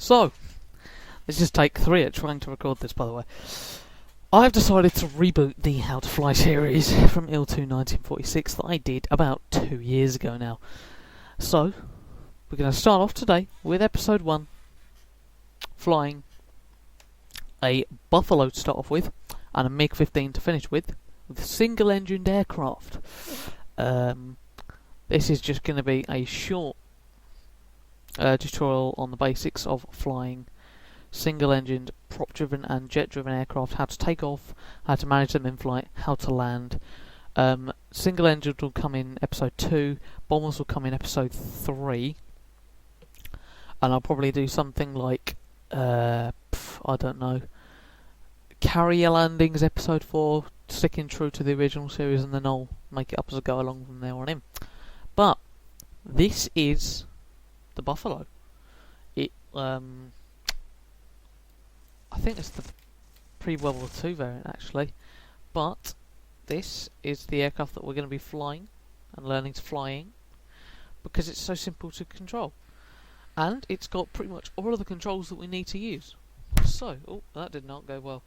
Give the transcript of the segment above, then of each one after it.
So, this is take 3 at trying to record this, by the way. I've decided to reboot the How to Fly series from IL-2 1946 that I did about 2 years ago now. So, we're going to start off today with episode 1, flying a Buffalo to start off with, and a MiG-15 to finish with single-engined aircraft. This is just going to be a short tutorial on the basics of flying single-engined, prop-driven and jet-driven aircraft, how to take off, how to manage them in flight, how to land. Single-engined will come in episode 2, bombers will come in episode 3, and I'll probably do something like, I don't know, carrier landings episode 4, sticking true to the original series, and then I'll make it up as I go along from there on in. But this is the Buffalo. I think it's the pre-World War II variant actually, but this is the aircraft that we're going to be flying and learning to fly in, because it's so simple to control, and it's got pretty much all of the controls that we need to use. So, oh, that did not go well.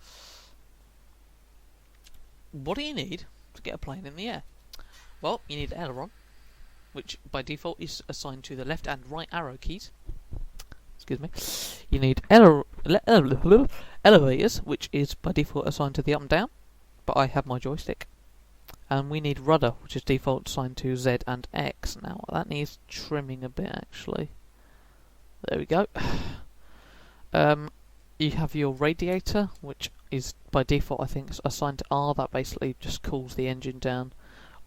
What do you need to get a plane in the air? Well, you need an aileron, which by default is assigned to the left and right arrow keys. Excuse me. You need elevators, which is by default assigned to the up and down, but I have my joystick. And we need rudder, which is default assigned to Z and X. Now that needs trimming a bit actually. There we go. You have your radiator, which is by default I think assigned to R. That basically just cools the engine down.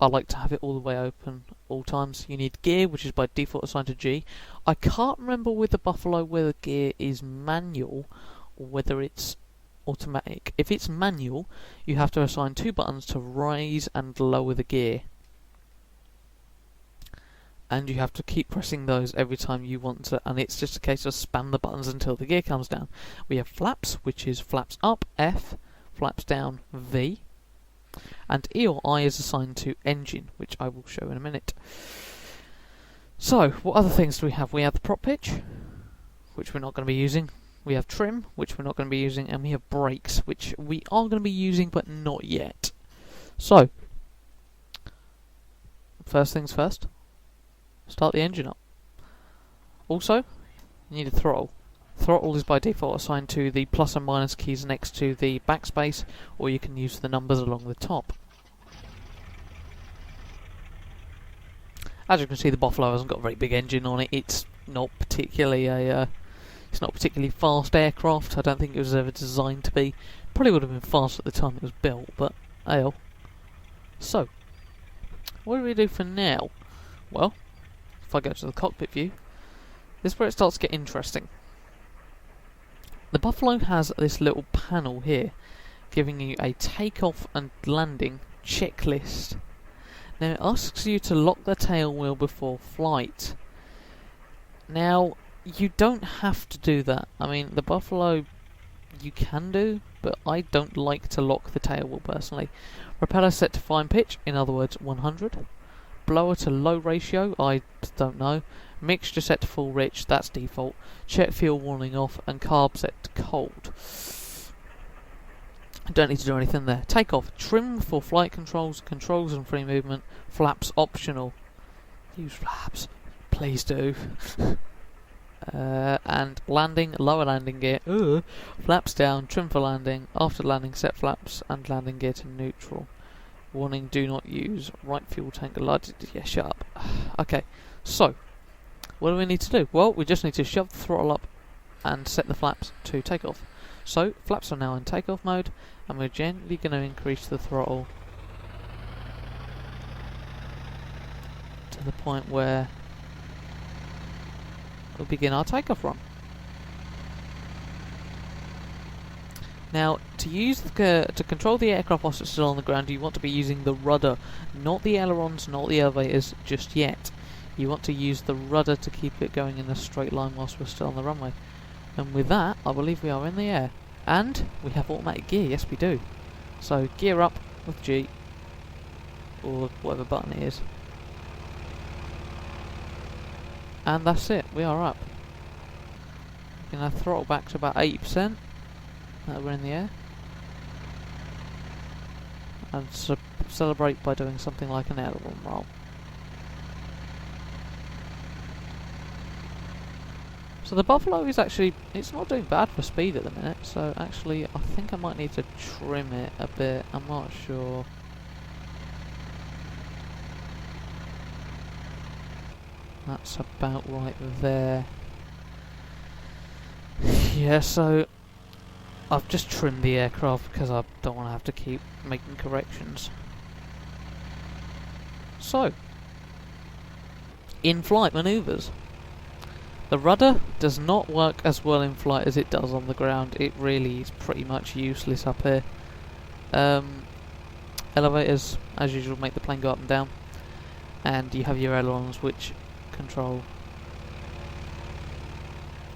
I like to have it all the way open all times. You need gear, which is by default assigned to G. I can't remember with the Buffalo whether gear is manual or whether it's automatic. If it's manual, you have to assign 2 buttons to raise and lower the gear, and you have to keep pressing those every time you want to, and it's just a case of spam the buttons until the gear comes down. We have flaps, which is flaps up F, flaps down V, and E or I is assigned to engine, which I will show in a minute. So, what other things do we have? We have the prop pitch, which we're not going to be using. We have trim, which we're not going to be using, and we have brakes, which we are going to be using, but not yet. So, first things first, start the engine up. Also, you need a throttle. Throttle is by default assigned to the plus and minus keys next to the backspace, or you can use the numbers along the top. As you can see, the Buffalo hasn't got a very big engine on it. It's not particularly fast aircraft. I don't think it was ever designed to be. Probably would have been fast at the time it was built, but hell. So, what do we do for now? Well, if I go to the cockpit view, this is where it starts to get interesting. The Buffalo has this little panel here, giving you a takeoff and landing checklist. Now it asks you to lock the tail wheel before flight. Now, you don't have to do that. I mean, the Buffalo you can do, but I don't like to lock the tail wheel personally. Propeller set to fine pitch, in other words 100. Blower to low ratio, I don't know. Mixture set to full rich, that's default. Check fuel warning off, and carb set to cold. Don't need to do anything there. Takeoff, trim for flight controls, controls and free movement, flaps optional. Use flaps, please do. And landing, lower landing gear, flaps down, trim for landing, after landing set flaps and landing gear to neutral. Warning, do not use right fuel tank lighted. Yeah, shut up. Okay, so what do we need to do? Well, we just need to shove the throttle up and set the flaps to take off. So, flaps are now in takeoff mode, and we're gently going to increase the throttle to the point where we'll begin our takeoff run. Now, to control the aircraft whilst it's still on the ground, you want to be using the rudder, not the ailerons, not the elevators just yet. You want to use the rudder to keep it going in a straight line whilst we're still on the runway. And with that, I believe we are in the air. And we have automatic gear, yes we do. So, gear up with G, or whatever button it is. And that's it, we are up. You know, throttle back to about 80%. That we're in the air. And celebrate by doing something like an aileron roll. So the Buffalo is actually, it's not doing bad for speed at the minute, so actually I think I might need to trim it a bit, I'm not sure. That's about right there. Yeah, so I've just trimmed the aircraft because I don't want to have to keep making corrections. So, in-flight manoeuvres. The rudder does not work as well in flight as it does on the ground. It really is pretty much useless up here. Elevators, as usual, make the plane go up and down. And you have your ailerons which control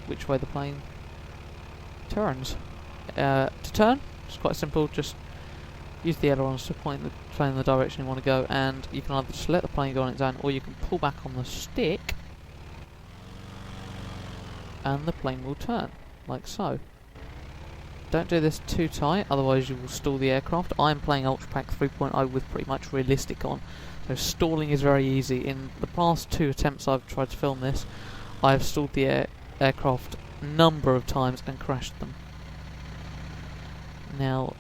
which way the plane turns. To turn, it's quite simple, just use the ailerons to point the plane in the direction you want to go, and you can either just let the plane go on its own, or you can pull back on the stick and the plane will turn, like so. Don't do this too tight, otherwise you will stall the aircraft. I'm playing Ultra Pack 3.0 with pretty much realistic on, so stalling is very easy. In the past 2 attempts I've tried to film this, I've stalled the aircraft a number of times and crashed them. Now,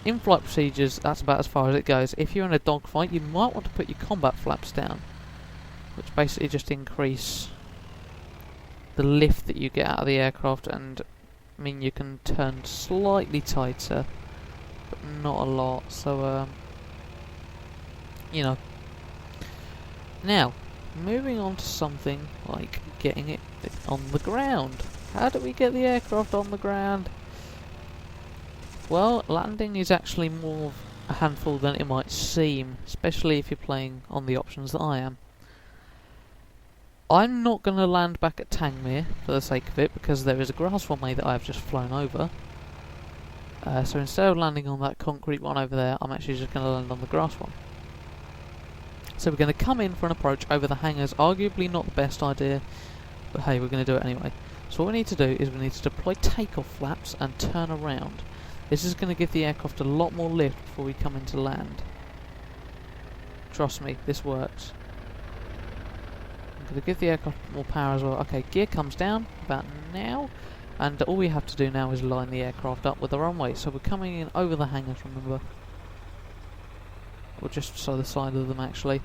in-flight procedures, that's about as far as it goes. If you're in a dogfight, you might want to put your combat flaps down, which basically just increase the lift that you get out of the aircraft and mean you can turn slightly tighter, but not a lot, so you know. Now, moving on to something like getting it on the ground. How do we get the aircraft on the ground? Well, landing is actually more of a handful than it might seem, especially if you're playing on the options that I am. I'm not going to land back at Tangmere for the sake of it, because there is a grass runway that I've just flown over. So instead of landing on that concrete one over there, I'm actually just going to land on the grass one. So we're going to come in for an approach over the hangars, arguably not the best idea, but hey, we're going to do it anyway. So what we need to do is we need to deploy takeoff flaps and turn around. This is going to give the aircraft a lot more lift before we come into land. Trust me, this works. I'm going to give the aircraft more power as well. Okay, gear comes down about now, and all we have to do now is line the aircraft up with the runway. So we're coming in over the hangars, remember, or just so the side of them actually.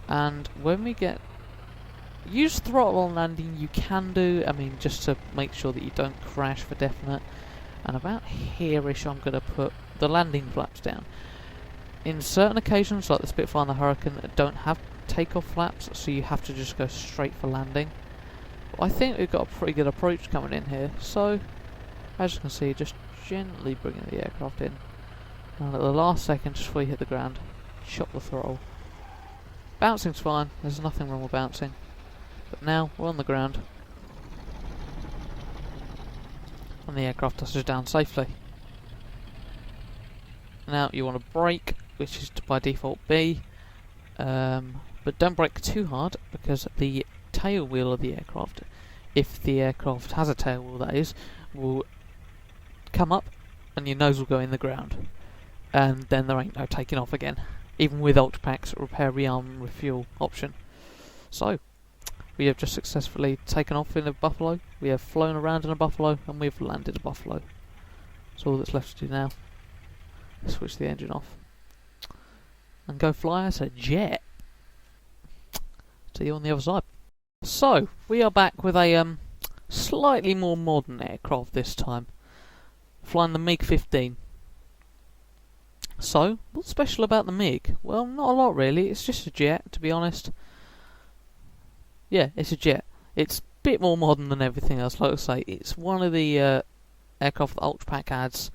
And when we get, use throttle on landing, you can do, I mean, just to make sure that you don't crash for definite. And about here-ish I'm going to put the landing flaps down. In certain occasions, like the Spitfire and the Hurricane, don't have takeoff flaps, so you have to just go straight for landing. But I think we've got a pretty good approach coming in here, so as you can see, just gently bringing the aircraft in, and at the last second, just before you hit the ground, chop the throttle. Bouncing's fine, there's nothing wrong with bouncing, but now we're on the ground and the aircraft touches down safely. Now you want to brake, which is by default B, but don't brake too hard, because the tail wheel of the aircraft, if the aircraft has a tail wheel that is, will come up and your nose will go in the ground, and then there ain't no taking off again, even with Ultra Pack's repair, rearm and refuel option. So we have just successfully taken off in a Buffalo, we have flown around in a Buffalo, and we've landed a Buffalo. So all that's left to do now is switch the engine off and go fly as a jet. See you on the other side. So we are back with a slightly more modern aircraft this time, flying the MiG-15. So what's special about the MiG? Well, not a lot really, it's just a jet, to be honest. Yeah, it's a jet. It's a bit more modern than everything else, like I say. It's one of the aircraft that Ultra Pack adds,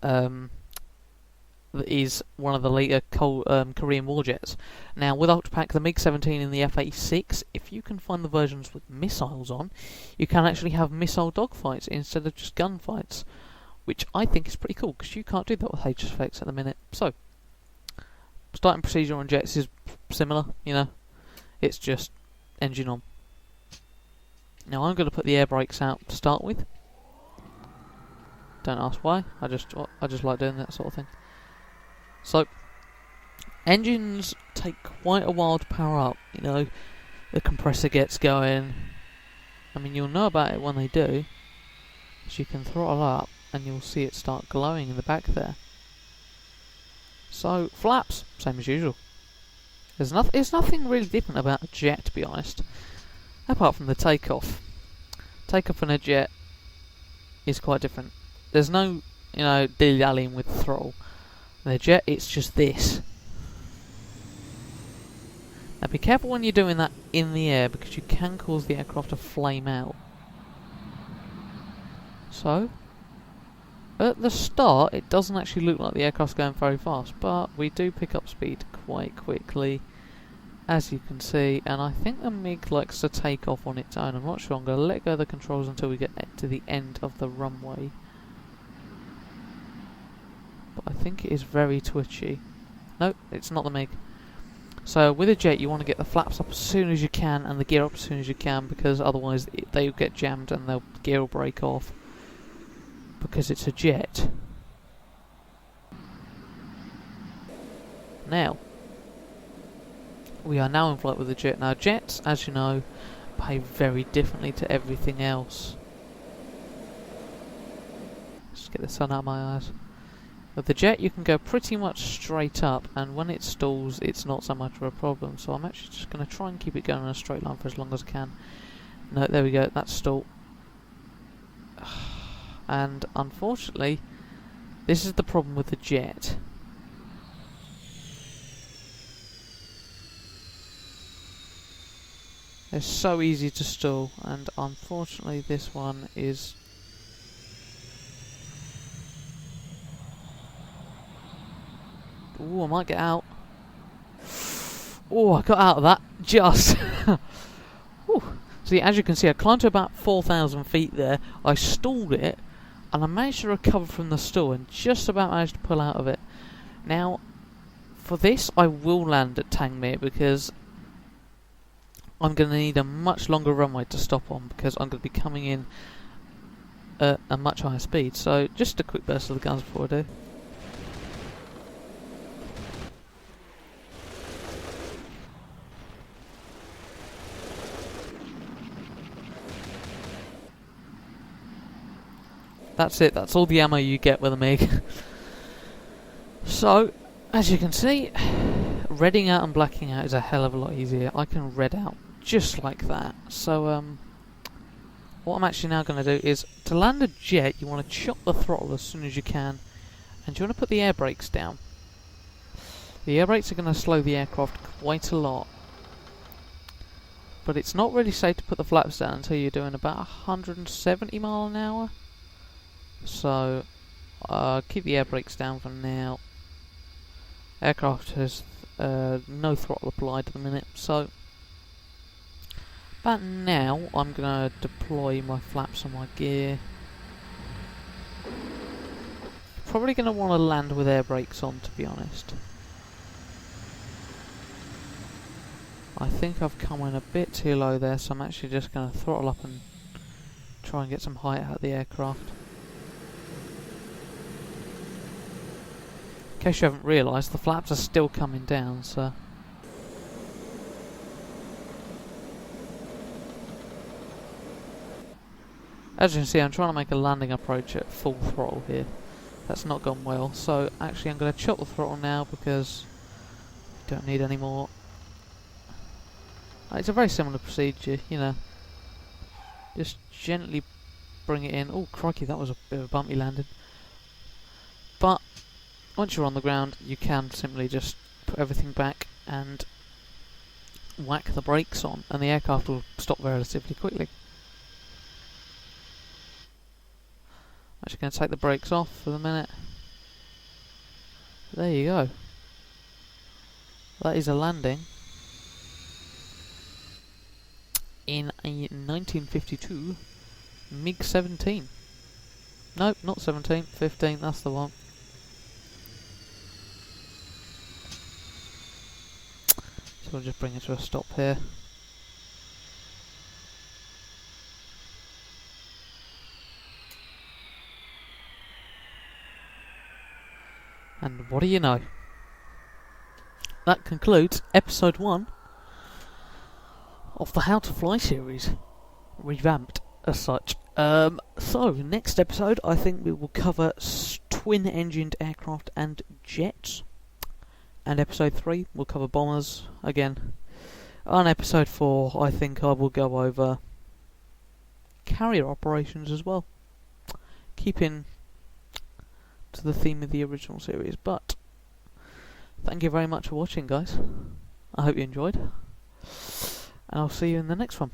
that is one of the later Korean war jets. Now, with Ultra Pack, the MiG-17 and the F-86, if you can find the versions with missiles on, you can actually have missile dogfights instead of just gunfights, which I think is pretty cool, because you can't do that with HFX at the minute. So, starting procedure on jets is similar, you know. It's just engine on. Now I'm going to put the air brakes out to start with. Don't ask why. I just like doing that sort of thing. So engines take quite a while to power up. You know, the compressor gets going. I mean, you'll know about it when they do. So you can throttle up and you'll see it start glowing in the back there. So flaps, same as usual. There's nothing really different about a jet, to be honest, apart from the takeoff. Takeoff in a jet is quite different. There's no, you know, dilly-dallying with the throttle. In a jet, it's just this. Now be careful when you're doing that in the air, because you can cause the aircraft to flame out. So, at the start, it doesn't actually look like the aircraft's going very fast, but we do pick up speed quite quickly, as you can see, and I think the MiG likes to take off on its own. I'm not sure. I'm going to let go of the controls until we get to the end of the runway. But I think it is very twitchy. No, it's not the MiG. So with a jet, you want to get the flaps up as soon as you can and the gear up as soon as you can, because otherwise they'll get jammed and the gear will break off. Because it's a jet. Now, we are now in flight with a jet. Now jets, as you know, behave very differently to everything else. Just get the sun out of my eyes. With the jet you can go pretty much straight up, and when it stalls it's not so much of a problem. So I'm actually just going to try and keep it going in a straight line for as long as I can. No, there we go, that's stall. And unfortunately, this is the problem with the jet. They're so easy to stall, and unfortunately this one is... Ooh, I might get out. Oh, I got out of that, just. See, as you can see, I climbed to about 4,000 feet there, I stalled it, and I managed to recover from the stall and just about managed to pull out of it. Now, for this I will land at Tangmere, because I'm going to need a much longer runway to stop on, because I'm going to be coming in at a much higher speed. So just a quick burst of the guns before I do. That's it, that's all the ammo you get with a MiG. So, as you can see, redding out and blacking out is a hell of a lot easier. I can red out just like that. So, what I'm actually now going to do is, to land a jet, you want to chop the throttle as soon as you can, and you want to put the air brakes down. The air brakes are going to slow the aircraft quite a lot, but it's not really safe to put the flaps down until you're doing about 170 miles an hour. So, keep the air brakes down for now. Aircraft has no throttle applied at the minute, so about now I'm going to deploy my flaps on my gear. Probably going to want to land with air brakes on, to be honest. I think I've come in a bit too low there, so I'm actually just going to throttle up and try and get some height out of the aircraft. In case you haven't realised, the flaps are still coming down, so... As you can see, I'm trying to make a landing approach at full throttle here. That's not gone well, so actually I'm going to chop the throttle now because I don't need any more. It's a very similar procedure, you know. Just gently bring it in. Oh crikey, that was a bit of a bumpy landing. But once you're on the ground, you can simply just put everything back and whack the brakes on, and the aircraft will stop relatively quickly. I'm actually going to take the brakes off for the minute. There you go. That is a landing in a 1952 MiG-17. Nope, not 17, 15, that's the one. So we'll just bring it to a stop here. And what do you know? That concludes episode 1 of the How to Fly series, revamped as such. So, next episode I think we will cover twin-engined aircraft and jets. And episode 3 we'll cover bombers again. On episode 4 I think I will go over carrier operations as well, keeping to the theme of the original series. But thank you very much for watching, guys. I hope you enjoyed, and I'll see you in the next one.